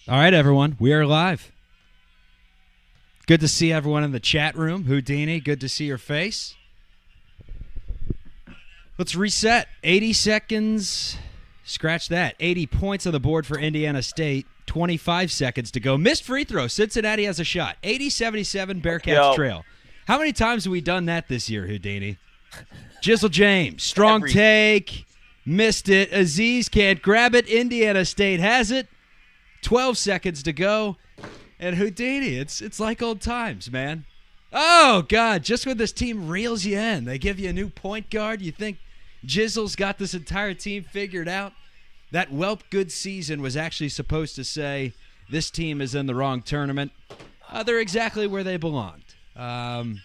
All right, everyone. We are live. Good to see everyone in the chat room. Houdini, good to see your face. Let's reset. 80 seconds. Scratch that. 80 points on the board for Indiana State. 25 seconds to go. Missed free throw. Cincinnati has a shot. 80-77 Bearcats trail. How many times have we done that this year, Houdini? Jizzle James. Strong take. Missed it. Aziz can't grab it. Indiana State has it. 12 seconds to go. And Houdini, it's like old times, man. Oh, God, just when this team reels you in, they give you a new point guard, you think Jizzle's got this entire team figured out. That Welp good season was actually supposed to say this team is in the wrong tournament. They're exactly where they belonged. Probably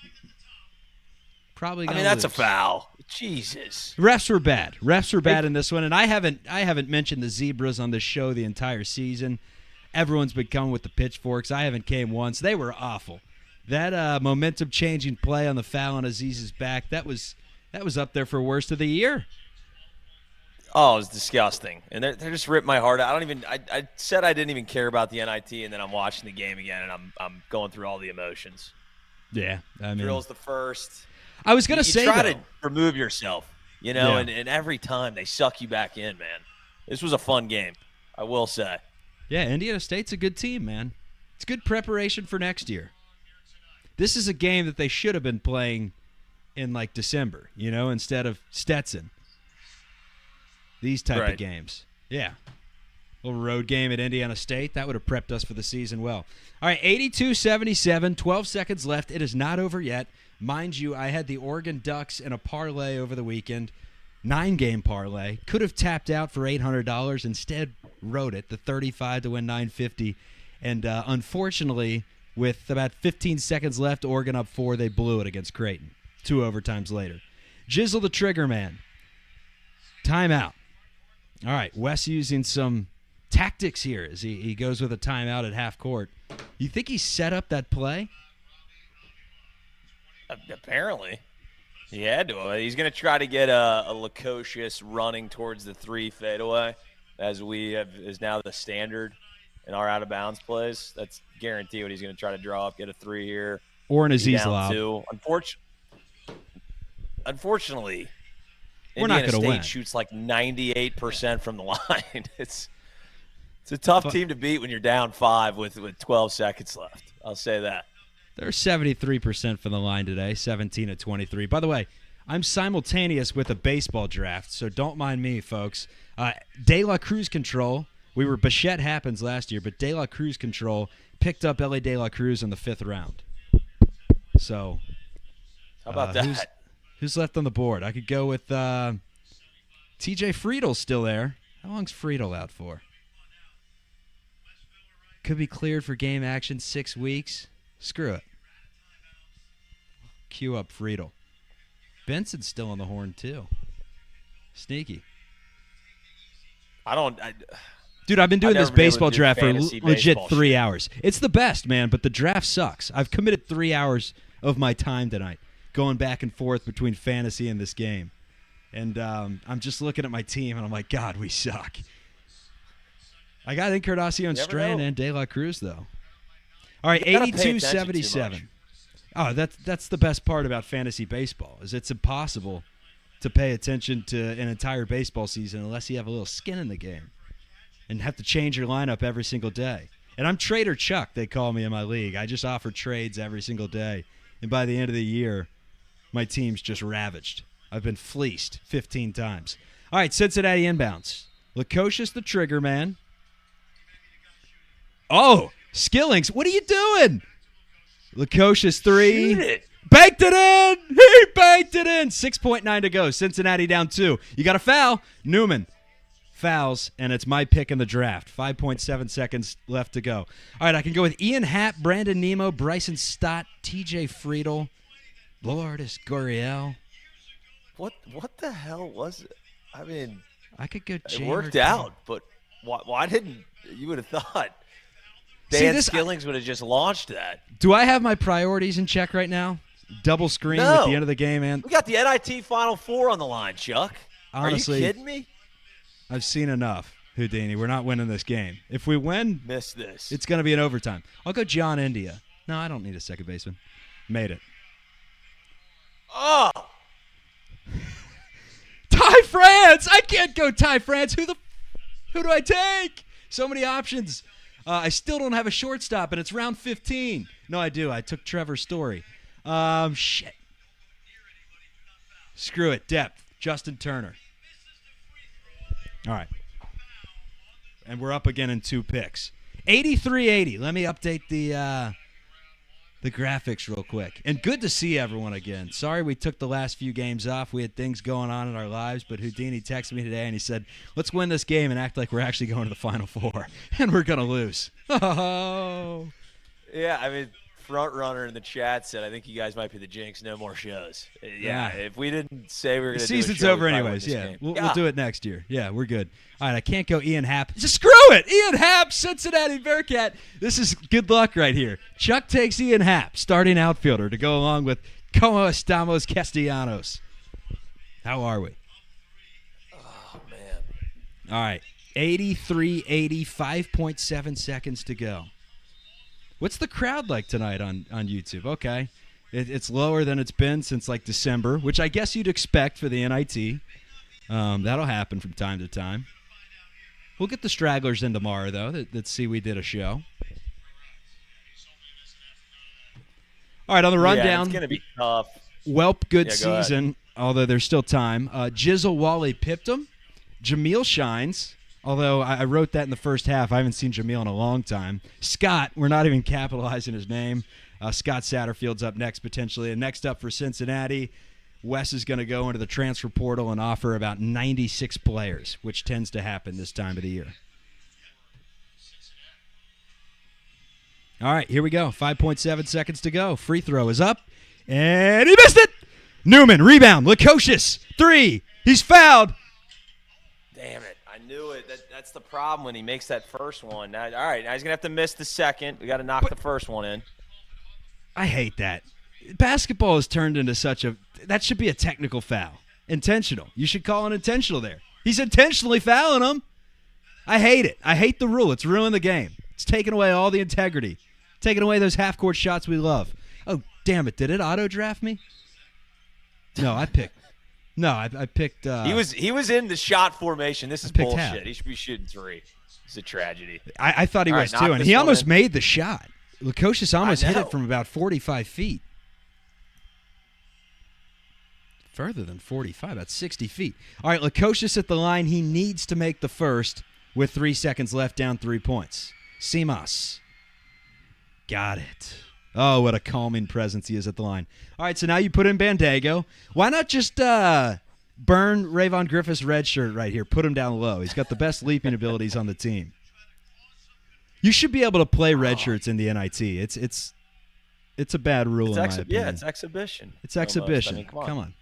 gonna that's lose. a foul. Jesus. Refs were bad. Refs were bad in this one, and I haven't mentioned the Zebras on this show the entire season. Everyone's been coming with the pitchforks. I haven't came once. They were awful. That momentum-changing play on the foul on Aziz's back, that was up there for worst of the year. Oh, it was disgusting. And they just ripped my heart out. I said I didn't even care about the NIT, and then I'm watching the game again, and I'm going through all the emotions. Yeah, I mean, Drill's the first. I was gonna say, you try though, to remove yourself, and every time they suck you back in, man. This was a fun game, I will say. Yeah, Indiana State's a good team, man. It's good preparation for next year. This is a game that they should have been playing in like December, instead of Stetson. These type of games. Yeah. Little road game at Indiana State. That would have prepped us for the season well. All right, 82-77, 12 seconds left. It is not over yet. Mind you, I had the Oregon Ducks in a parlay over the weekend, 9-game parlay. Could have tapped out for $800. Instead, wrote it, the 35 to win $950. And unfortunately, with about 15 seconds left, Oregon up 4, they blew it against Creighton. 2 overtimes later. Jizzle the trigger man. Timeout. All right, Wes using some tactics here as he goes with a timeout at half court. You think he set up that play? Apparently. He had to. He's going to try to get a Lukosius running towards the 3 fadeaway, as is now the standard in our out-of-bounds plays. That's guaranteed what he's going to try to draw up, get a 3 here. Or an Aziz lob. Unfortunately, we're not Indiana going to State win. Shoots like 98% from the line. It's a tough team to beat when you're down 5 with 12 seconds left. I'll say that. They're 73% from the line today, 17 of 23. By the way, I'm simultaneous with a baseball draft, so don't mind me, folks. De La Cruz Control. We were Bichette Happens last year, but De La Cruz Control picked up L.A. De La Cruz in the 5th round. So, how about that? Who's left on the board? I could go with T.J. Friedel's still there. How long's Friedel out for? Could be cleared for game action 6 weeks. Screw it. Cue up Friedel. Benson's still on the horn, too. Sneaky. Dude, I've been doing this baseball draft for legit 3 hours. It's the best, man, but the draft sucks. I've committed 3 hours of my time tonight going back and forth between fantasy and this game. And I'm just looking at my team, and I'm like, God, we suck. I got Encarnacion Strand and De La Cruz, though. All right, 82-77. Oh, that's the best part about fantasy baseball, is it's impossible to pay attention to an entire baseball season unless you have a little skin in the game and have to change your lineup every single day. And I'm Trader Chuck, they call me in my league. I just offer trades every single day. And by the end of the year, my team's just ravaged. I've been fleeced 15 times. All right, Cincinnati inbounds. Lukosius the trigger man. Oh, Skillings, what are you doing? Lukosius 3. Shoot it. Banked it in. He banked it in. 6.9 to go. Cincinnati down 2. You got a foul. Newman fouls, and it's my pick in the draft. 5.7 seconds left to go. All right, I can go with Ian Happ, Brandon Nemo, Bryson Stott, T.J. Friedel, Lourdes Gurriel. What the hell was it? I mean, I could go. It worked out, but why didn't you would have thought Dan Skillings would have just launched that? Do I have my priorities in check right now? Double screen at the end of the game, man. We got the NIT Final Four on the line, Chuck. Honestly, are you kidding me? I've seen enough. Houdini. We're not winning this game. If we win, Miss this. it's going to be an overtime. I'll go John India. No, I don't need a second baseman. Made it. Oh! Ty France! I can't go Ty France. Who do I take? So many options. I still don't have a shortstop, and it's round 15. No, I do. I took Trevor Story. Shit. Screw it. Depth. Justin Turner. All right. And we're up again in 2 picks. 83-80. Let me update the graphics real quick. And good to see everyone again. Sorry we took the last few games off. We had things going on in our lives, but Houdini texted me today and he said, let's win this game and act like we're actually going to the Final Four. And we're going to lose. Oh. Yeah, I mean, front runner in the chat said, I think you guys might be the jinx. No more shows. Yeah, if we didn't say we were going to do a show, season's over we probably anyways. win this Yeah. game. We'll do it next year. Yeah, we're good. All right, I can't go Ian Happ. Just screw it. Ian Happ, Cincinnati Bearcat. This is good luck right here. Chuck takes Ian Happ, starting outfielder, to go along with Como Estamos Castellanos. How are we? Oh, man. All right, 83-80, 5.7 seconds to go. What's the crowd like tonight on YouTube? Okay. It's lower than it's been since like December, which I guess you'd expect for the NIT. That'll happen from time to time. We'll get the stragglers in tomorrow, though, that see we did a show. All right, on the rundown. Yeah, it's going to be tough. Welp, good Go season, although there's still time. Jizzle, Wally pipped him. Jameel shines, although I wrote that in the first half. I haven't seen Jameel in a long time. Scott, we're not even capitalizing his name. Scott Satterfield's up next, potentially. And next up for Cincinnati, Wes is going to go into the transfer portal and offer about 96 players, which tends to happen this time of the year. All right, here we go. 5.7 seconds to go. Free throw is up, and he missed it! Newman, rebound, Lukosius, 3. He's fouled. Damn it. I knew it. That's the problem when he makes that first one. Now, all right, now he's going to have to miss the second. We got to knock the first one in. I hate that. Basketball has turned into such a – that should be a technical foul. Intentional. You should call it intentional there. He's intentionally fouling him. I hate it. I hate the rule. It's ruined the game. It's taken away all the integrity. Taking away those half-court shots we love. Oh, damn it. Did it auto-draft me? No, I picked – no, I picked he was in the shot formation. This is bullshit. half. He should be shooting 3. It's a tragedy. I thought he was All right, too, knock and this he one almost in. made the shot. Lukosius almost hit know. it from about 45 feet. Further than 45, that's 60 feet. All right, Lukosius at the line. He needs to make the first with 3 seconds left, down 3 points. CBox. Got it. Oh, what a calming presence he is at the line. All right, so now you put in Bandago. Why not just burn Rayvon Griffith's red shirt right here? Put him down low. He's got the best leaping abilities on the team. You should be able to play red shirts in the NIT. It's a bad rule in my opinion. Yeah, it's exhibition. It's exhibition. I mean, come on.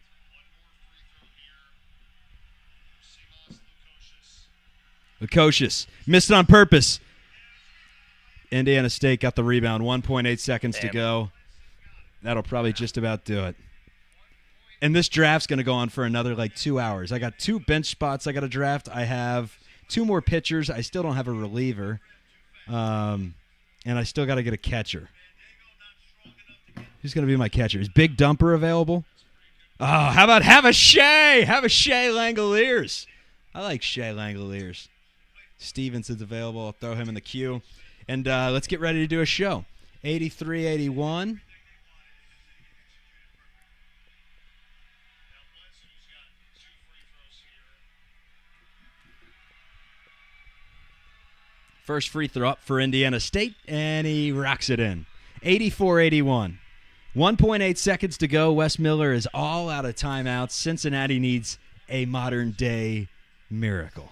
Lukosius missed it on purpose. Indiana State got the rebound. 1.8 seconds to go. That'll probably just about do it. And this draft's going to go on for another 2 hours. I got 2 bench spots I got to draft. I have 2 more pitchers. I still don't have a reliever. And I still got to get a catcher. Who's going to be my catcher? Is Big Dumper available? Oh, how about Havashay? Havashay Langoliers. I like Shea Langoliers. Stevenson's available. I'll throw him in the queue. And let's get ready to do a show. 83-81. First free throw up for Indiana State, and he rocks it in. 84-81. 1.8 seconds to go. Wes Miller is all out of timeouts. Cincinnati needs a modern-day miracle.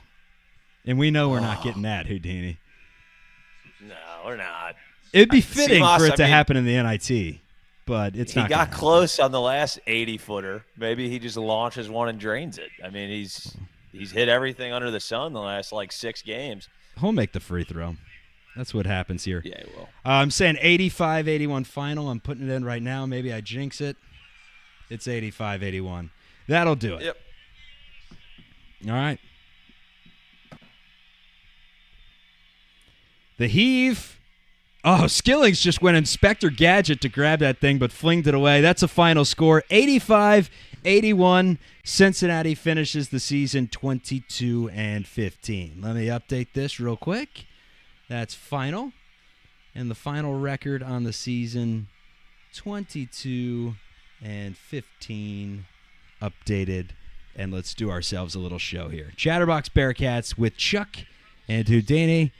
And we know we're not getting that, Houdini. No, we're not. It'd be fitting CBox, for it to happen in the NIT, but it's not. He got close on the last 80-footer. Maybe he just launches one and drains it. I mean, he's hit everything under the sun the last 6 games. He'll make the free throw. That's what happens here. Yeah, he will. I'm saying 85-81 final. I'm putting it in right now. Maybe I jinx it. It's 85-81. That'll do it. Yep. All right. The heave. Oh, Skillings just went Inspector Gadget to grab that thing, but flinged it away. That's a final score, 85-81. Cincinnati finishes the season 22-15. Let me update this real quick. That's final. And the final record on the season, 22-15, updated. And let's do ourselves a little show here. Chatterbox Bearcats with Chuck and Houdini.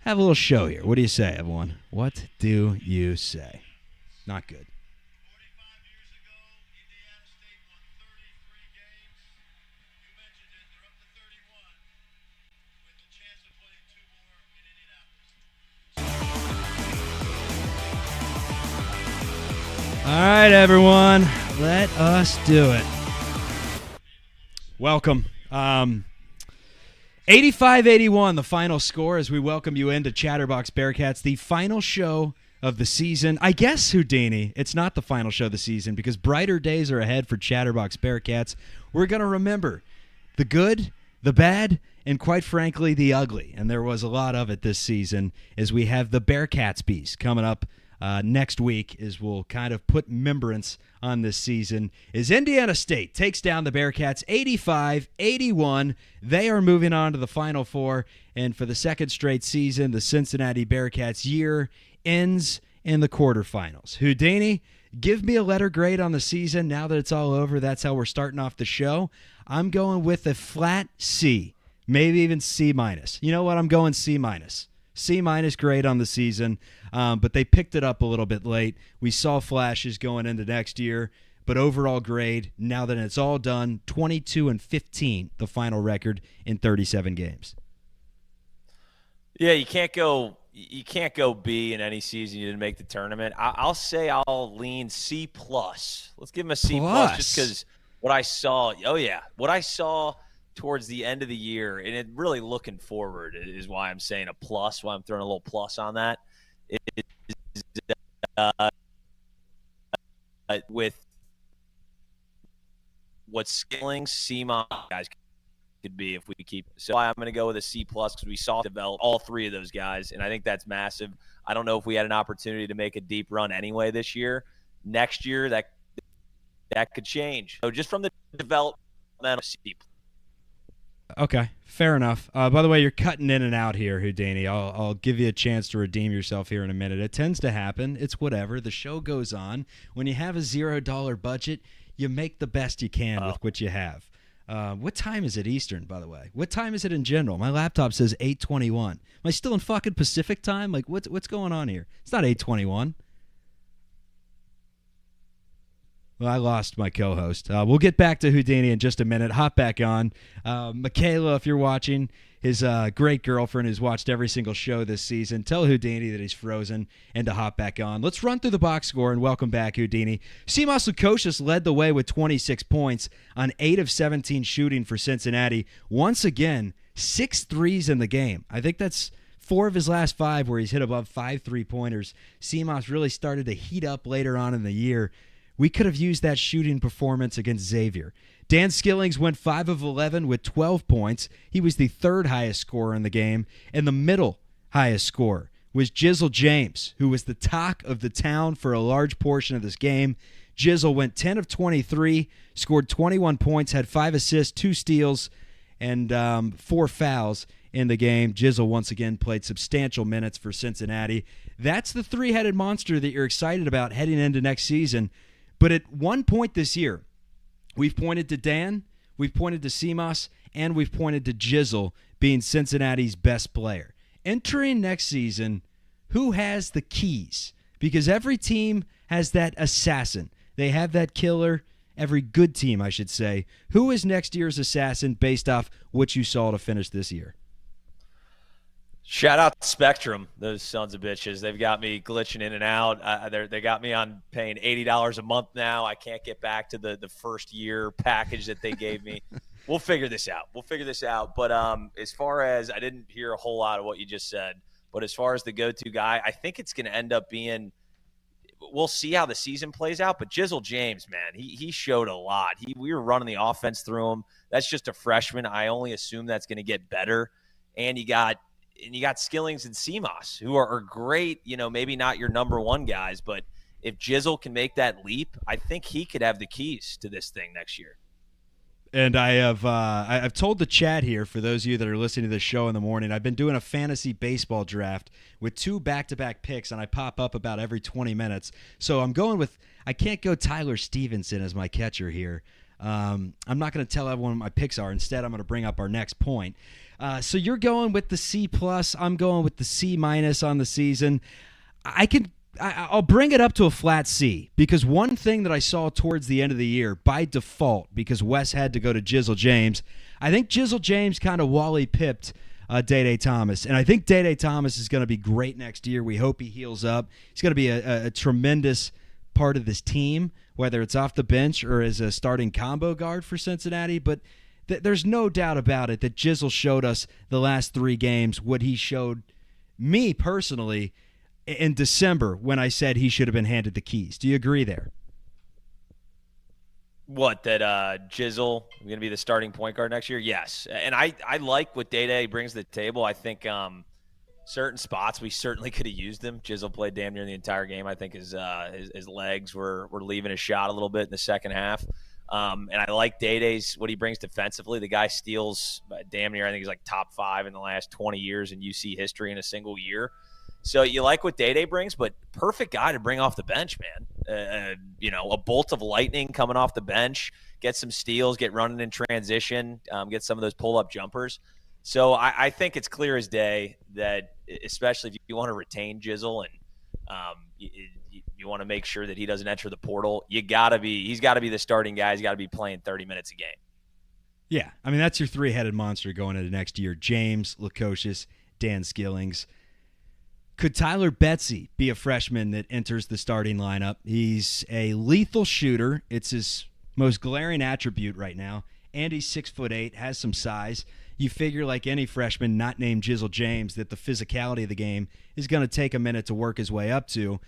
Have a little show here. What do you say, everyone? What do you say? Not good. 45 years ago, Indiana State won 33 games. You mentioned it. They're up to 31 with the chance of playing 2 more in Indianapolis. All right, everyone. Let us do it. Welcome. 85-81, the final score as we welcome you into Chatterbox Bearcats, the final show of the season. I guess, Houdini, it's not the final show of the season because brighter days are ahead for Chatterbox Bearcats. We're going to remember the good, the bad, and quite frankly, the ugly. And there was a lot of it this season as we have the Bearcats Beast coming up next week as we'll kind of put remembrance on this season as Indiana State takes down the Bearcats 85-81. They are moving on to the Final Four, and for the second straight season, the Cincinnati Bearcats year ends in the quarterfinals. Houdini, give me a letter grade on the season now that it's all over. That's how we're starting off the show. I'm going with a flat C, maybe even C-. You know what? I'm going C-. C- grade on the season, but they picked it up a little bit late. We saw flashes going into next year, but overall grade, now that it's all done, 22-15, the final record in 37 games. Yeah, you can't go B in any season you didn't make the tournament. I'll say I'll lean C+. Let's give him a C+ just because what I saw. Oh yeah, what I saw towards the end of the year, and it really looking forward is why I'm saying a plus, why I'm throwing a little plus on that. With what Skillings, CMOS guys could be if we keep. So I'm going to go with a C+ because we saw develop all 3 of those guys, and I think that's massive. I don't know if we had an opportunity to make a deep run anyway this year. Next year, that could change. So just from the developmental C+. Okay, fair enough. By the way, you're cutting in and out here, Houdini. I'll give you a chance to redeem yourself here in a minute. It tends to happen. It's whatever. The show goes on. When you have a $0 budget, you make the best you can with what you have. What time is it Eastern, by the way? What time is it in general? My laptop says 8:21. Am I still in fucking Pacific time? Like, what's going on here? It's not 8:21. Well, I lost my co-host. We'll get back to Houdini in just a minute. Hop back on. Michaela, if you're watching, his great girlfriend who's watched every single show this season, tell Houdini that he's frozen and to hop back on. Let's run through the box score and welcome back Houdini. CMOS Lukosius led the way with 26 points on 8 of 17 shooting for Cincinnati. Once again, 6 threes in the game. I think that's 4 of his last 5 where he's hit above 5 3-pointers. CMOS really started to heat up later on in the year. We could have used that shooting performance against Xavier. Dan Skillings went 5 of 11 with 12 points. He was the 3rd highest scorer in the game. And the middle highest scorer was Jizzle James, who was the talk of the town for a large portion of this game. Jizzle went 10 of 23, scored 21 points, had 5 assists, 2 steals, and 4 fouls in the game. Jizzle once again played substantial minutes for Cincinnati. That's the 3-headed monster that you're excited about heading into next season. But at one point this year, we've pointed to Dan, we've pointed to CMOS, and we've pointed to Jizzle being Cincinnati's best player. Entering next season, who has the keys? Because every team has that assassin. They have that killer. Every good team, I should say. Who is next year's assassin based off what you saw to finish this year? Shout out to Spectrum, those sons of bitches. They've got me glitching in and out. They got me on paying $80 a month now. I can't get back to the first year package that they gave me. We'll figure this out. But as far as, I didn't hear a whole lot of what you just said, but as far as the go-to guy, I think it's going to end up being, we'll see how the season plays out, but Jizzle James, man, he showed a lot. We were running the offense through him. That's just a freshman. I only assume that's going to get better. And you got and you got Skillings and Seamoss, who are great, maybe not your number one guys, but if Jizzle can make that leap, I think he could have the keys to this thing next year. And I've told the chat here, for those of you that are listening to this show in the morning, I've been doing a fantasy baseball draft with 2 back-to-back picks, and I pop up about every 20 minutes. So I'm going with – I can't go Tyler Stevenson as my catcher here. I'm not going to tell everyone what my picks are. Instead, I'm going to bring up our next point. So you're going with the C+. I'm going with the C- on the season. I'll bring it up to a flat C, because one thing that I saw towards the end of the year, by default, because Wes had to go to Jizzle James, I think Jizzle James kind of Wally pipped Day Thomas. And I think Day Thomas is going to be great next year. We hope he heals up. He's going to be a tremendous part of this team, whether it's off the bench or as a starting combo guard for Cincinnati. But there's no doubt about it that Jizzle showed us the last 3 games what he showed me personally in December when I said he should have been handed the keys. Do you agree there? What, that Jizzle is going to be the starting point guard next year? Yes. And I like what Day brings to the table. I think certain spots we certainly could have used him. Jizzle played damn near the entire game. I think his legs were leaving his shot a little bit in the second half. And I like Day's what he brings defensively. The guy steals damn near, I think he's like top 5 in the last 20 years in UC history in a single year. So you like what Day brings, but perfect guy to bring off the bench, man. A bolt of lightning coming off the bench, get some steals, get running in transition, get some of those pull-up jumpers. So I think it's clear as day that, especially if you want to retain Jizzle and you want to make sure that he doesn't enter the portal, he's got to be the starting guy. He's got to be playing 30 minutes a game. Yeah, I mean, that's your 3-headed monster going into next year. James, Lukosius, Dan Skillings. Could Tyler Betsy be a freshman that enters the starting lineup? He's a lethal shooter. It's his most glaring attribute right now. And he's 6'8", has some size. You figure, like any freshman not named Jizzle James, that the physicality of the game is going to take a minute to work his way up to.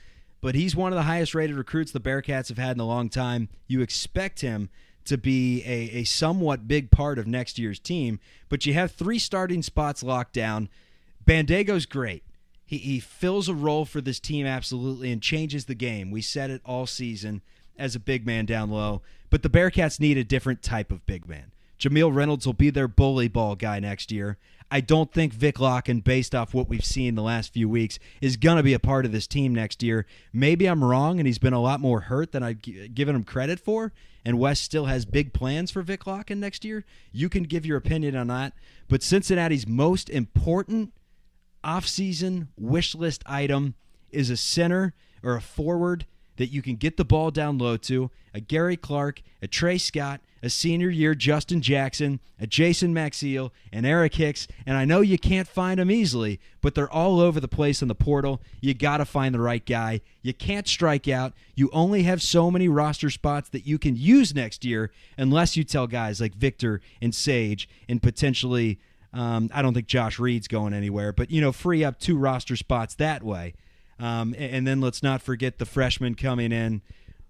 But he's one of the highest-rated recruits the Bearcats have had in a long time. You expect him to be a somewhat big part of next year's team. But you have 3 starting spots locked down. Bandego's great. He fills a role for this team absolutely and changes the game. We said it all season as a big man down low. But the Bearcats need a different type of big man. Jameel Reynolds will be their bully ball guy next year. I don't think Vic Locken, based off what we've seen the last few weeks, is going to be a part of this team next year. Maybe I'm wrong, and he's been a lot more hurt than I've given him credit for, and West still has big plans for Vic Locken next year. You can give your opinion on that. But Cincinnati's most important offseason wish list item is a center or a forward that you can get the ball down low to, a Gary Clark, a Trey Scott, a senior year Justin Jackson, a Jason Maxiel, and Eric Hicks. And I know you can't find them easily, but they're all over the place in the portal. You got to find the right guy. You can't strike out. You only have so many roster spots that you can use next year unless you tell guys like Victor and Sage and potentially I don't think Josh Reed's going anywhere, but, free up 2 roster spots that way. And then let's not forget the freshman coming in,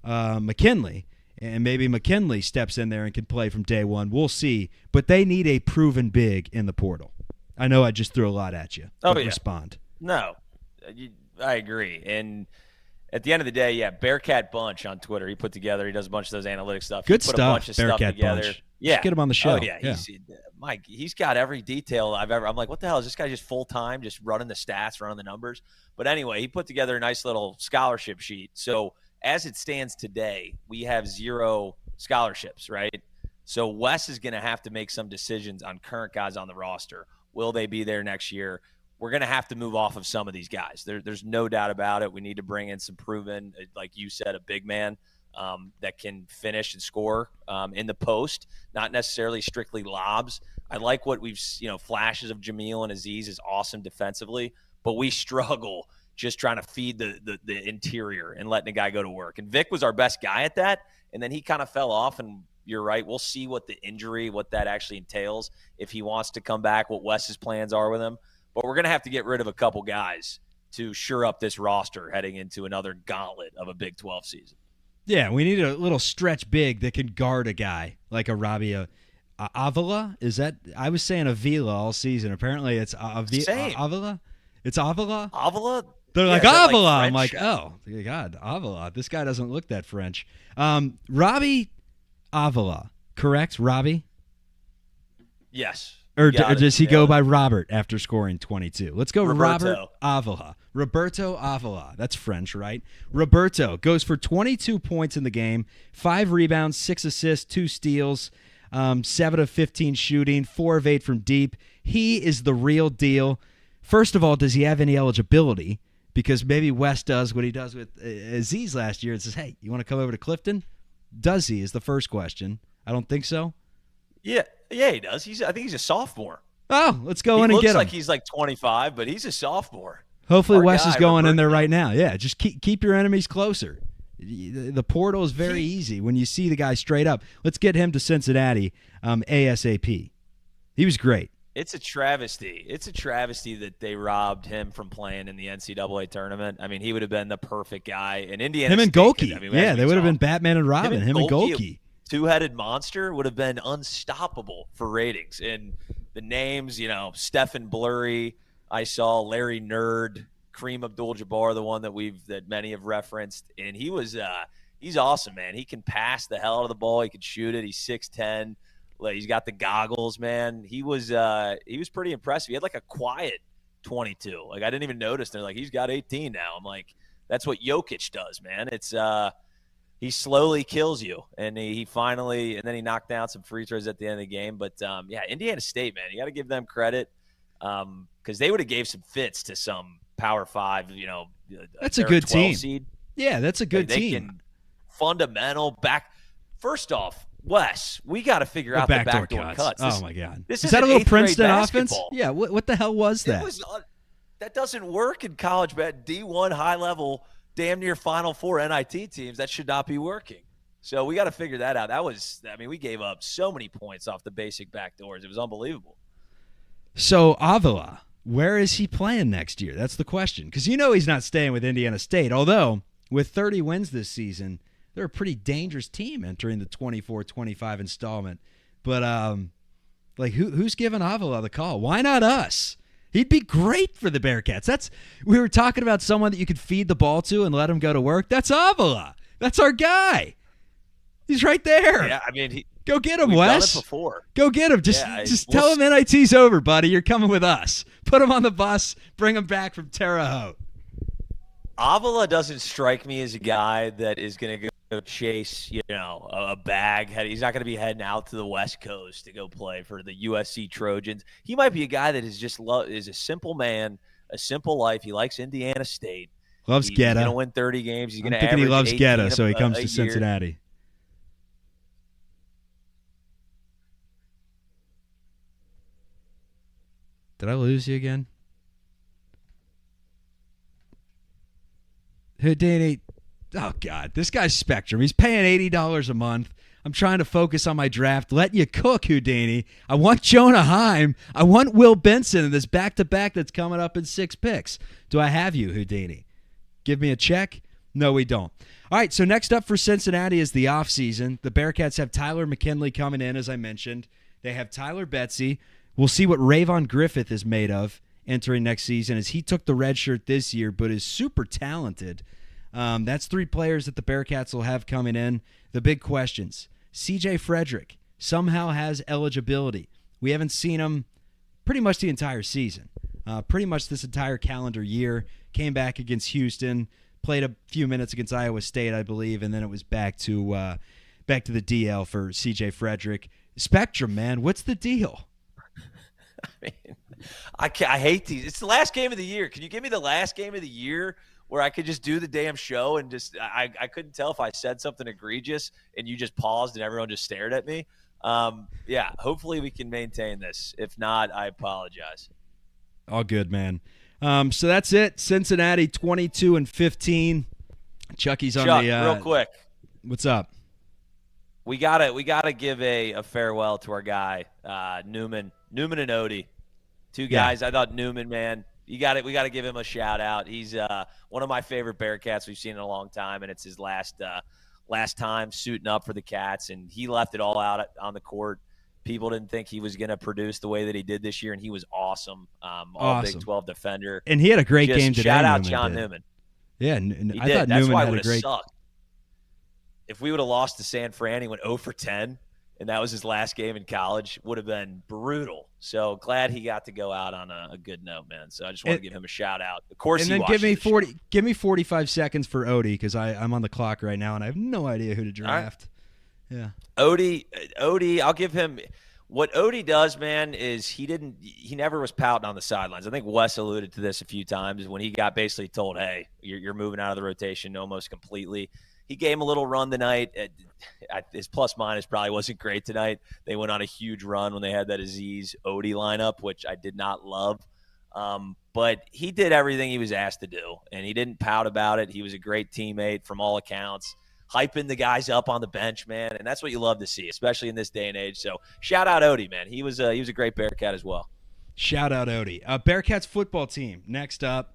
McKinley. And maybe McKinley steps in there and can play from day one. We'll see. But they need a proven big in the portal. I know I just threw a lot at you. Oh, yeah. Respond. No, I agree. And at the end of the day, Bearcat Bunch on Twitter. He does a bunch of those analytic stuff. Good he put stuff, a bunch of Bearcat stuff together. Bunch. Yeah. Just get him on the show. Oh, yeah. Mike, he's got every detail I've ever – I'm like, what the hell? Is this guy just full-time, just running the stats, running the numbers? But anyway, he put together a nice little scholarship sheet. So as it stands today, we have 0 scholarships, right? So Wes is going to have to make some decisions on current guys on the roster. Will they be there next year? We're going to have to move off of some of these guys. There's no doubt about it. We need to bring in some proven, like you said, a big man that can finish and score in the post, not necessarily strictly lobs. I like what we've, flashes of Jameel and Aziz is awesome defensively, but we struggle just trying to feed the interior and letting the guy go to work. And Vic was our best guy at that, and then he kind of fell off, and you're right. We'll see what the injury, what that actually entails, if he wants to come back, what Wes's plans are with him. But we're going to have to get rid of a couple guys to shore up this roster heading into another gauntlet of a Big 12 season. Yeah, we need a little stretch big that can guard a guy like a Rabia Avila? Is that? I was saying Avila all season. Apparently, it's Same. Avila. It's Avila. Avila? They're Yeah, like is that Avila. I'm French? like, oh God, Avila. This guy doesn't look that French. Robbie Avila, correct? Robbie, Yes. or You got it. does he Nailed go it. by Robert after scoring 22? Let's go, Roberto. Robert Avila. Roberto Avila. That's French, right? Roberto goes for 22 points in the game, 5 rebounds, 6 assists, 2 steals, 7 of 15 shooting, 4 of 8 from deep. He is the real deal. First of all, does he have any eligibility? Because maybe Wes does what he does with Aziz last year and says, hey, you want to come over to Clifton? Does he is the first question. I don't think so. Yeah, he does. I think he's a sophomore. Oh, let's go in He and get looks him. like he's like 25, but he's a sophomore. Hopefully Our Wes is guy, going in there Roberto. right now. Yeah, just keep your enemies closer. The portal is very easy when you see the guy straight up. Let's get him to Cincinnati ASAP. He was great. It's a travesty. It's a travesty that they robbed him from playing in the NCAA tournament. I mean, he would have been the perfect guy. And Indiana Him and State Golke. could- I mean, Yeah, as they we would have saw, been Batman and Robin. Him and Golke. Two-headed monster would have been unstoppable for ratings. And the names, Stephen Blurry, I saw Larry Nerd, Kareem Abdul-Jabbar, the one that many have referenced, and he's awesome, man. He can pass the hell out of the ball. He can shoot it. He's 6'10". Like, he's got the goggles, man. He was pretty impressive. He had like a quiet 22. Like, I didn't even notice. They're like, he's got 18 now. I'm like, that's what Jokic does, man. It's he slowly kills you, and he finally, and then he knocked down some free throws at the end of the game. But yeah, Indiana State, man, you got to give them credit because they would have gave some fits to some Power 5. That's a they're good 12 team. Seed. Yeah, that's a good They team. can fundamental back. First off, Wes, we got to figure out the backdoor cuts. Oh my God! This Is that a little eighth grade Princeton offense? basketball. Yeah. What the hell was that? That doesn't work in college, but D1 high level, damn near Final Four NIT teams. That should not be working. So we got to figure that out. We gave up so many points off the basic backdoors. It was unbelievable. So Avila, where is he playing next year? That's the question. Because he's not staying with Indiana State. Although with 30 wins this season, they're a pretty dangerous team entering the 24-25 installment. But who's giving Avila the call? Why not us? He'd be great for the Bearcats. We were talking about someone that you could feed the ball to and let him go to work. That's Avila. That's our guy. He's right there. Yeah, I mean, go get him, we've Wes. done it before. Go get him. Just tell him NIT's over, buddy. You're coming with us. Put him on the bus. Bring him back from Terre Haute. Avila doesn't strike me as a guy that is going to go chase, a bag. He's not going to be heading out to the West Coast to go play for the USC Trojans. He might be a guy that is is a simple man, a simple life. He likes Indiana State. Loves He's Geta. going to win 30 games. He's going to I'm thinking he loves 18 Geta, so he comes a to year. Cincinnati. Did I lose you again? Houdini. Oh, God. This guy's Spectrum. He's paying $80 a month. I'm trying to focus on my draft. Letting you cook, Houdini. I want Jonah Heim. I want Will Benson in this back-to-back that's coming up in 6 picks. Do I have you, Houdini? Give me a check? No, we don't. All right, so next up for Cincinnati is the offseason. The Bearcats have Tyler McKinley coming in, as I mentioned. They have Tyler Betsy. We'll see what Rayvon Griffith is made of entering next season, as he took the red shirt this year but is super talented. That's 3 players that the Bearcats will have coming in. The big questions. C.J. Frederick somehow has eligibility. We haven't seen him pretty much the entire season, pretty much this entire calendar year. Came back against Houston, played a few minutes against Iowa State, I believe, and then it was back to the DL for C.J. Frederick. Spectrum, man, what's the deal? I mean, I hate these. It's the last game of the year. Can you give me the last game of the year where I could just do the damn show and just I couldn't tell if I said something egregious and you just paused and everyone just stared at me. Yeah, hopefully we can maintain this. If not, I apologize. All good, man. So that's it. Cincinnati 22-15. Chucky's on Chuck, the real quick. What's up? We gotta give a farewell to our guy, Newman and Odie. 2 guys. I thought Newman, man, we gotta give him a shout out. He's one of my favorite Bearcats we've seen in a long time, and it's his last time suiting up for the Cats, and he left it all out on the court. People didn't think he was going to produce the way that he did this year, and he was awesome. All Awesome. Big 12 defender. And he had a great Just game today. shout out Newman John did. Newman. Yeah, He I did. thought That's Newman why it had would a have great. sucked. If we would have lost to San Fran, he went 0 for 10, and that was his last game in college, would have been brutal. So glad he got to go out on a good note, man. So I just want to give him a shout out. Of course, And he then give me watches the show. give me 45 seconds for Odie because I'm on the clock right now and I have no idea who to draft. Yeah, Odie, I'll give him. What Odie does, man, is he never was pouting on the sidelines. I think Wes alluded to this a few times when he got basically told, hey, you're moving out of the rotation almost completely. He gave him a little run tonight. His plus-minus probably wasn't great tonight. They went on a huge run when they had that Aziz Odie lineup, which I did not love. But he did everything he was asked to do, and he didn't pout about it. He was a great teammate from all accounts, hyping the guys up on the bench, man, and that's what you love to see, especially in this day and age. So shout out Odie, man. He was a great Bearcat as well. shout out Odie. Bearcats football team next up.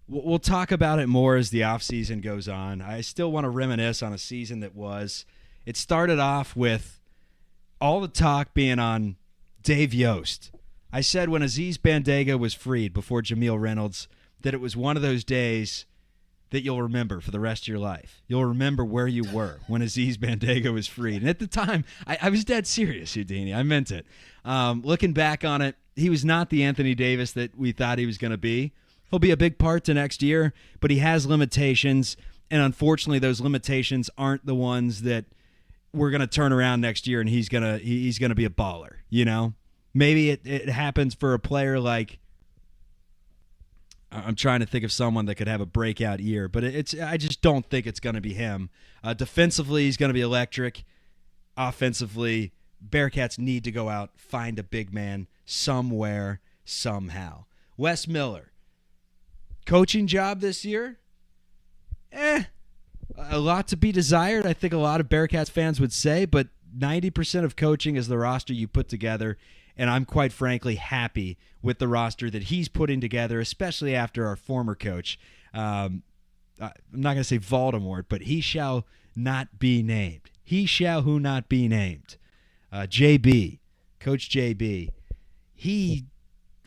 We'll talk about it more as the offseason goes on. I still want to reminisce on a season that was. It started off with all the talk being on Dave Yost. I said when Aziz Bandega was freed before Jameel Reynolds that it was one of those days that you'll remember for the rest of your life. You'll remember where you were when Aziz Bandega was freed. And at the time, I was dead serious, Houdini. I meant it. Looking back on it, he was not the Anthony Davis that we thought he was going to be. He'll be a big part to next year, but he has limitations, and unfortunately those limitations aren't the ones that we're going to turn around next year and he's going to be a baller, you know? Maybe it happens for a player like I'm trying to think of someone that could have a breakout year, but I just don't think it's going to be him. Defensively, he's going to be electric. Offensively, Bearcats need to go out, find a big man somewhere, somehow. Wes Miller, coaching job this year? A lot to be desired, I think a lot of Bearcats fans would say, but 90% of coaching is the roster you put together, and I'm quite frankly happy with the roster that he's putting together, especially after our former coach. I'm not going to say Voldemort, but he shall not be named. He shall who not be named. JB, Coach JB, he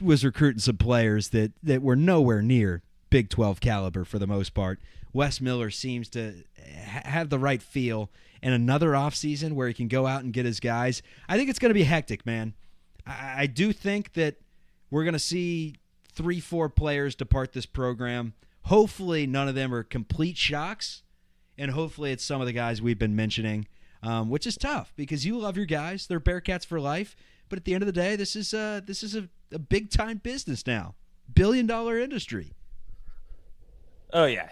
was recruiting some players that were nowhere near Big 12 caliber for the most part. Wes Miller seems to have the right feel, and another offseason where he can go out and get his guys. I think it's going to be hectic, man. I do think that we're going to see 3-4 players depart this program. Hopefully none of them are complete shocks, and hopefully it's some of the guys we've been mentioning, which is tough because you love your guys. They're Bearcats for life, but at the end of the day, this is a big-time business now. $billion industry. Oh, yeah.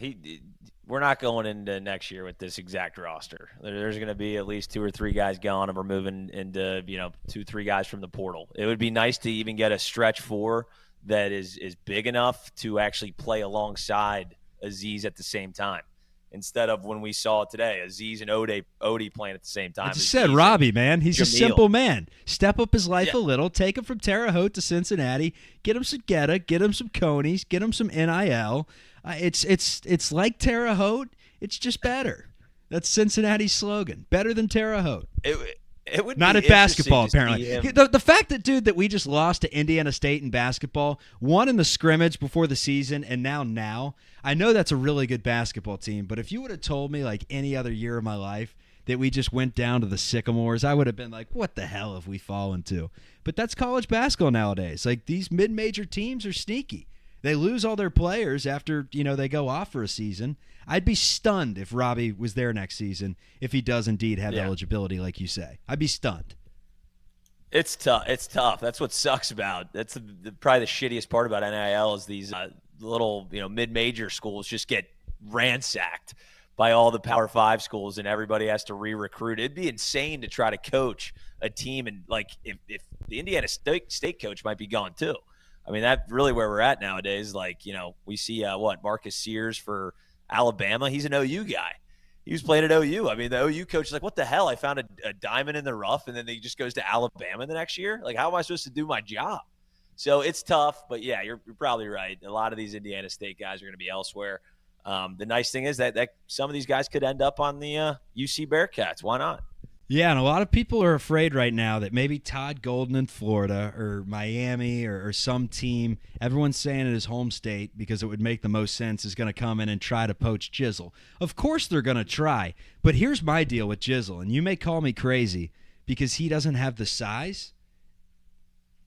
We're not going into next year with this exact roster. There's going to be at least 2 or 3 guys gone, and we're moving into 2-3 guys from the portal. It would be nice to even get a stretch 4 that is big enough to actually play alongside Aziz at the same time, instead of when we saw it today, Aziz and Odie playing at the same time. I just said Robbie, man. He's a simple man. Step up his life a little. Take him from Terre Haute to Cincinnati. Get him some Geta. Get him some Conies. Get him some NIL. It's like Terre Haute. It's just better. That's Cincinnati's slogan. Better than Terre Haute. It would not be at basketball, interesting to apparently. see him. The fact that we just lost to Indiana State in basketball, won in the scrimmage before the season, and now, I know that's a really good basketball team, but if you would have told me like any other year of my life that we just went down to the Sycamores, I would have been like, what the hell have we fallen to? But that's college basketball nowadays. Like, these mid-major teams are sneaky. They lose all their players after, they go off for a season. I'd be stunned if Robbie was there next season, if he does indeed have eligibility, like you say. I'd be stunned. It's tough. It's tough. That's what sucks about. That's probably the shittiest part about NIL is these little, mid-major schools just get ransacked by all the Power 5 schools, and everybody has to re-recruit. It'd be insane to try to coach a team, and like if the Indiana State coach might be gone too. I mean, that's really where we're at nowadays. Like, we see Marcus Sears for Alabama. He's an OU guy. He was playing at OU. I mean, the OU coach is like, what the hell? I found a diamond in the rough, and then he just goes to Alabama the next year? Like, how am I supposed to do my job? So it's tough, but yeah, you're probably right. A lot of these Indiana State guys are going to be elsewhere. The nice thing is that some of these guys could end up on the UC Bearcats. Why not? Yeah, and a lot of people are afraid right now that maybe Todd Golden in Florida or Miami or some team, everyone's saying in his home state because it would make the most sense, is going to come in and try to poach Jizzle. Of course they're going to try, but here's my deal with Jizzle, and you may call me crazy because he doesn't have the size,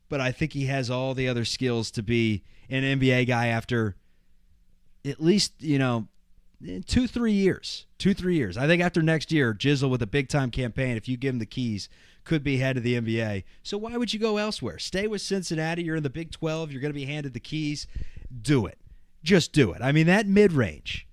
but I think he has all the other skills to be an NBA guy after at least, 2-3 years. 2-3 years. I think after next year, Jizzle with a big-time campaign, if you give him the keys, could be head of the NBA. So why would you go elsewhere? Stay with Cincinnati. You're in the Big 12. You're going to be handed the keys. Do it. Just do it. I mean, that mid-range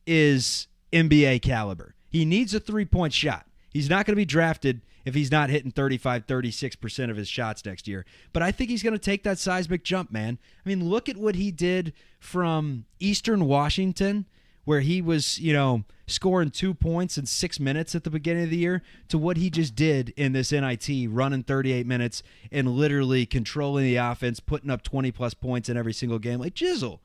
is NBA caliber. He needs a three-point shot. He's not going to be drafted if he's not hitting 35, 36% of his shots next year. But I think he's going to take that seismic jump, man. I mean, look at what he did from Eastern Washington, where he was, scoring 2 points in 6 minutes at the beginning of the year, to what he just did in this NIT, running 38 minutes and literally controlling the offense, putting up 20-plus points in every single game. Like Jizzle,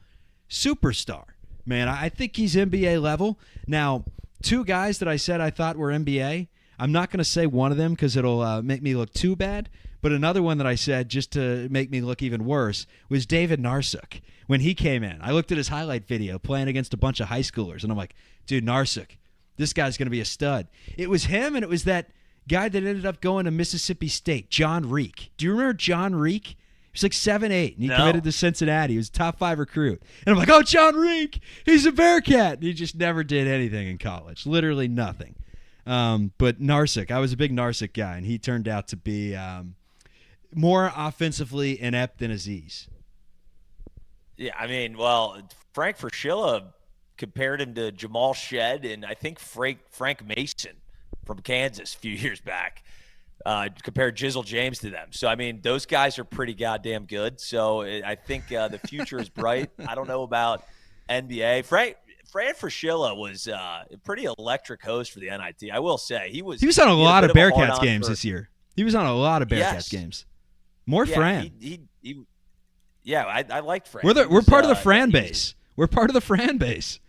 superstar. Man, I think he's NBA level. Now, two guys that I said I thought were NBA, I'm not going to say one of them because it'll make me look too bad, but another one that I said just to make me look even worse was David Narsuk. When he came in, I looked at his highlight video playing against a bunch of high schoolers, and I'm like, dude, Narsuk, this guy's going to be a stud. It was him, and it was that guy that ended up going to Mississippi State, John Reek. Do you remember John Reek? He was like 7'8", and he committed to Cincinnati. He was a top 5 recruit. And I'm like, oh, John Reek, he's a Bearcat. And he just never did anything in college, literally nothing. But Narsuk, I was a big Narsuk guy, and he turned out to be more offensively inept than Aziz. Yeah, I mean, well, Frank Fraschilla compared him to Jamal Shedd and I think Frank Mason from Kansas a few years back. Compared Jizzle James to them. So, I mean, those guys are pretty goddamn good. So, I think the future is bright. I don't know about NBA. Frank Fraschilla was a pretty electric host for the NIT. I will say. He was on a lot of Bearcats games this year. He was on a lot of Bearcats games. More Fran. I liked Fran. We're part of the Fran base. We're part of the Fran base.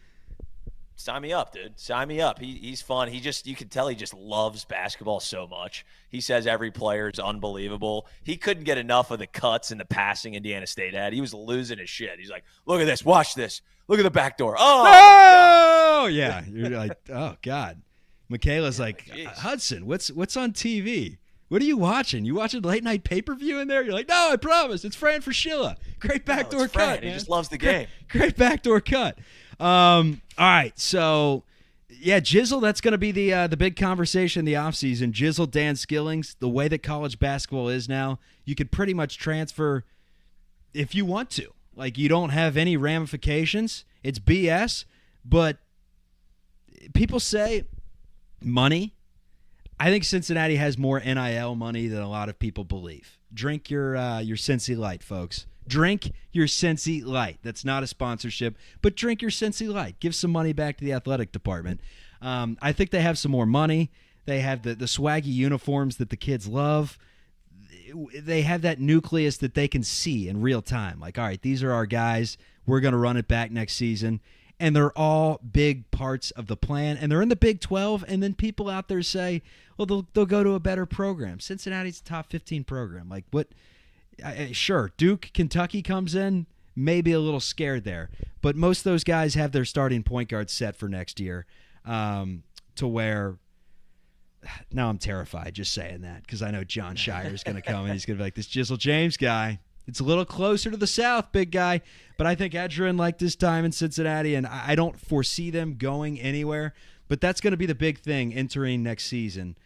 Sign me up, dude. Sign me up. He's fun. You can tell he just loves basketball so much. He says every player is unbelievable. He couldn't get enough of the cuts and the passing Indiana State had. He was losing his shit. He's like, look at this. Watch this. Look at the back door. Oh, yeah. You're like, oh, God. Michaela's like, Hudson, what's on TV? What are you watching? You watching late night pay-per-view in there? You're like, no, I promise. It's Fran Fraschilla. Great backdoor cut, man. He just loves the game. Great backdoor cut. All right, so, yeah, Jizzle, that's going to be the big conversation in the offseason. Jizzle, Dan Skillings, the way that college basketball is now, you could pretty much transfer if you want to. Like, you don't have any ramifications. It's BS, but people say money. I think Cincinnati has more NIL money than a lot of people believe. Drink your Cincy Light, folks. Drink your Cincy Light. That's not a sponsorship, but drink your Cincy Light. Give some money back to the athletic department. I think they have some more money. They have the swaggy uniforms that the kids love. They have that nucleus that they can see in real time. Like, all right, these are our guys. We're going to run it back next season. And they're all big parts of the plan. And they're in the Big 12. And then people out there say, well, they'll go to a better program. Cincinnati's a top 15 program. Like, what? Sure, Duke, Kentucky comes in, maybe a little scared there. But most of those guys have their starting point guard set for next year to where now I'm terrified just saying that because I know John Shire is going to come and he's going to be like, this Jizzle James guy. It's a little closer to the South, big guy. But I think Edgerrin liked his time in Cincinnati, and I don't foresee them going anywhere. But that's going to be the big thing entering next season.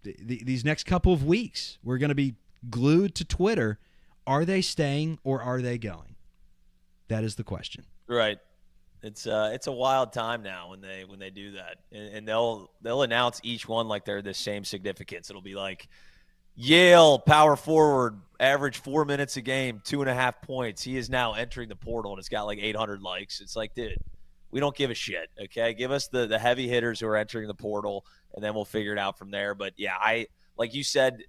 These next couple of weeks, we're going to be glued to Twitter. Are they staying or are they going? That is the question. Right. It's a wild time now when they do that, and they'll announce each one like they're the same significance. It'll be like Yale power forward, average 4 minutes a game, 2.5 points. He is now entering the portal, and it's got like 800 likes. It's like, dude, we don't give a shit. Okay, give us the heavy hitters who are entering the portal, and then we'll figure it out from there. But yeah, like you said,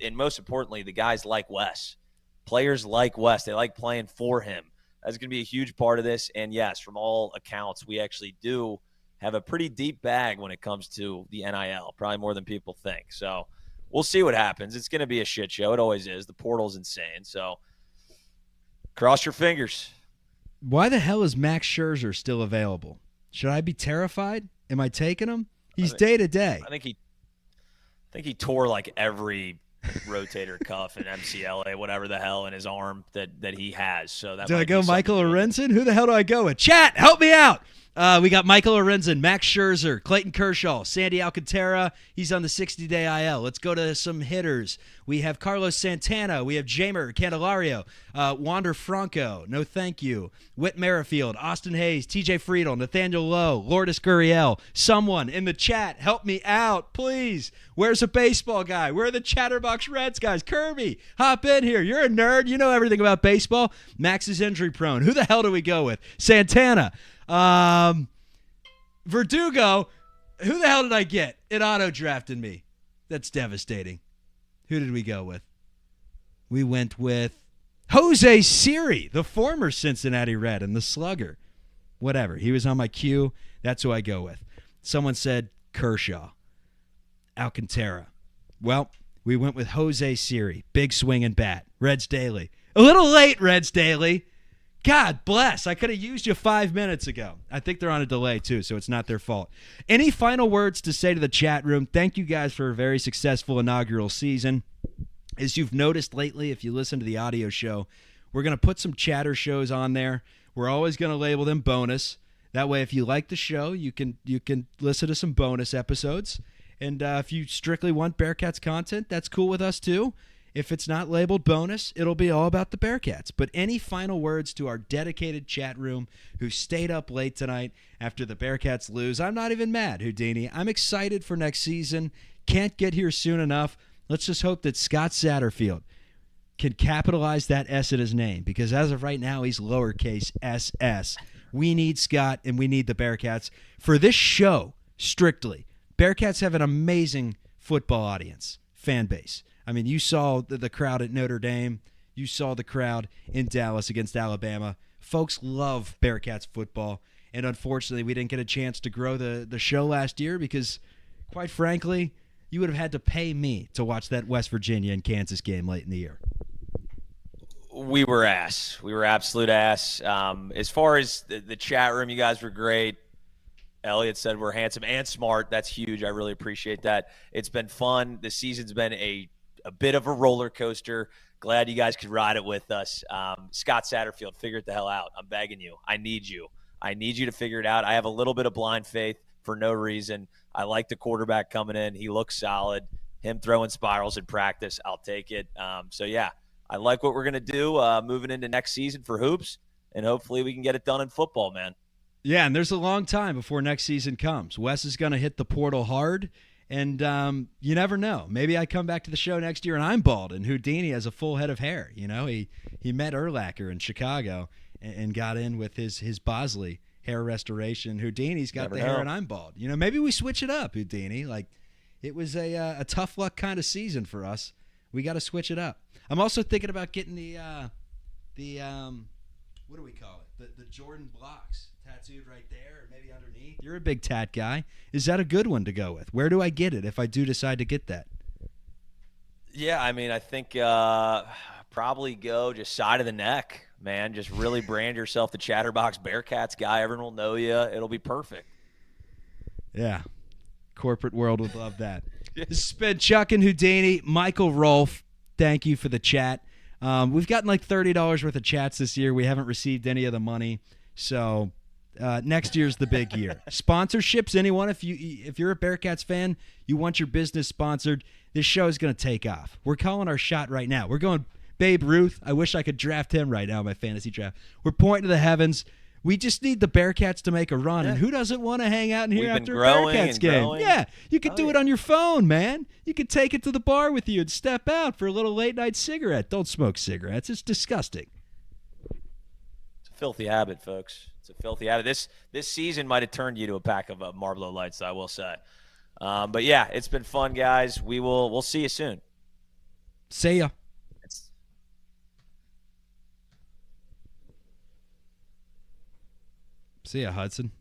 and most importantly, the guys like Wes, players like Wes, they like playing for him. That's going to be a huge part of this. And yes, from all accounts, we actually do have a pretty deep bag when it comes to the NIL, probably more than people think. So we'll see what happens. It's going to be a shit show. It always is. The portal's insane. So cross your fingers. Why the hell is Max Scherzer still available? Should I be terrified? Am I taking him? He's day to day. I think he tore like every rotator cuff and MCLA, whatever the hell, in his arm that he has. So that do I might go be Michael something. Lorenzen? Who the hell do I go with? Chat, help me out. We got Michael Lorenzen, Max Scherzer, Clayton Kershaw, Sandy Alcantara. He's on the 60-day IL. Let's go to some hitters. We have Carlos Santana. We have Jamer Candelario, Wander Franco. No thank you. Whit Merrifield, Austin Hayes, TJ Friedel, Nathaniel Lowe, Lourdes Gurriel. Someone in the chat, help me out, please. Where's a baseball guy? Where are the Chatterbox Reds guys? Kirby, hop in here. You're a nerd. You know everything about baseball. Max is injury prone. Who the hell do we go with? Santana. Verdugo, who the hell did I get? It auto-drafted me. That's devastating. Who did we go with? We went with Jose Siri, the former Cincinnati Red and the slugger. Whatever. He was on my queue. That's who I go with. Someone said Kershaw. Alcantara. Well, we went with Jose Siri. Big swinging bat. Reds Daily. A little late, Reds Daily. God bless. I could have used you 5 minutes ago. I think they're on a delay, too, so it's not their fault. Any final words to say to the chat room? Thank you guys for a very successful inaugural season. As you've noticed lately, if you listen to the audio show, we're going to put some chatter shows on there. We're always going to label them bonus. That way, if you like the show, you can listen to some bonus episodes. And if you strictly want Bearcats content, that's cool with us, too. If it's not labeled bonus, it'll be all about the Bearcats. But any final words to our dedicated chat room who stayed up late tonight after the Bearcats lose? I'm not even mad, Houdini. I'm excited for next season. Can't get here soon enough. Let's just hope that Scott Satterfield can capitalize that S in his name, because as of right now, he's lowercase SS. We need Scott, and we need the Bearcats. For this show, strictly, Bearcats have an amazing football audience, fan base. I mean, you saw the crowd at Notre Dame. You saw the crowd in Dallas against Alabama. Folks love Bearcats football, and unfortunately, we didn't get a chance to grow the show last year because, quite frankly, you would have had to pay me to watch that West Virginia and Kansas game late in the year. We were ass. We were absolute ass. As far as the chat room, you guys were great. Elliot said we're handsome and smart. That's huge. I really appreciate that. It's been fun. The season's been a bit of a roller coaster. Glad you guys could ride it with us. Scott Satterfield, figure it the hell out. I'm begging you. I need you. I need you to figure it out. I have a little bit of blind faith for no reason. I like the quarterback coming in. He looks solid. Him throwing spirals in practice, I'll take it. So, yeah, I like what we're going to do moving into next season for Hoops, and hopefully we can get it done in football, man. Yeah, and there's a long time before next season comes. Wes is going to hit the portal hard. And you never know. Maybe I come back to the show next year and I'm bald and Houdini has a full head of hair. You know, he met Urlacher in Chicago and got in with his Bosley hair restoration. Houdini's got hair and I'm bald. You know, maybe we switch it up, Houdini. Like, it was a tough luck kind of season for us. We got to switch it up. I'm also thinking about getting the what do we call it? The Jordan blocks tattooed right there, or maybe underneath. You're a big tat guy. Is that a good one to go with? Where do I get it if I do decide to get that? Yeah, I mean, I think probably go just side of the neck, man. Just really brand yourself the Chatterbox Bearcats guy. Everyone will know you. It'll be perfect. Yeah. Corporate world would love that. This has been Chuck and Houdini. Michael Rolfe, thank you for the chat. We've gotten like $30 worth of chats this year. We haven't received any of the money. So next year's the big year. Sponsorships, anyone, if you're a Bearcats fan, you want your business sponsored, this show is going to take off. We're calling our shot right now. We're going Babe Ruth. I wish I could draft him right now in my fantasy draft. We're pointing to the heavens. We just need the Bearcats to make a run, and who doesn't want to hang out in here after a Bearcats game? Growing. Yeah, you could do it on your phone, man. You could take it to the bar with you and step out for a little late-night cigarette. Don't smoke cigarettes. It's disgusting. It's a filthy habit, folks. It's a filthy habit. This season might have turned you to a pack of Marlboro Lights, I will say. But, yeah, it's been fun, guys. We'll see you soon. See ya. See ya, Hudson.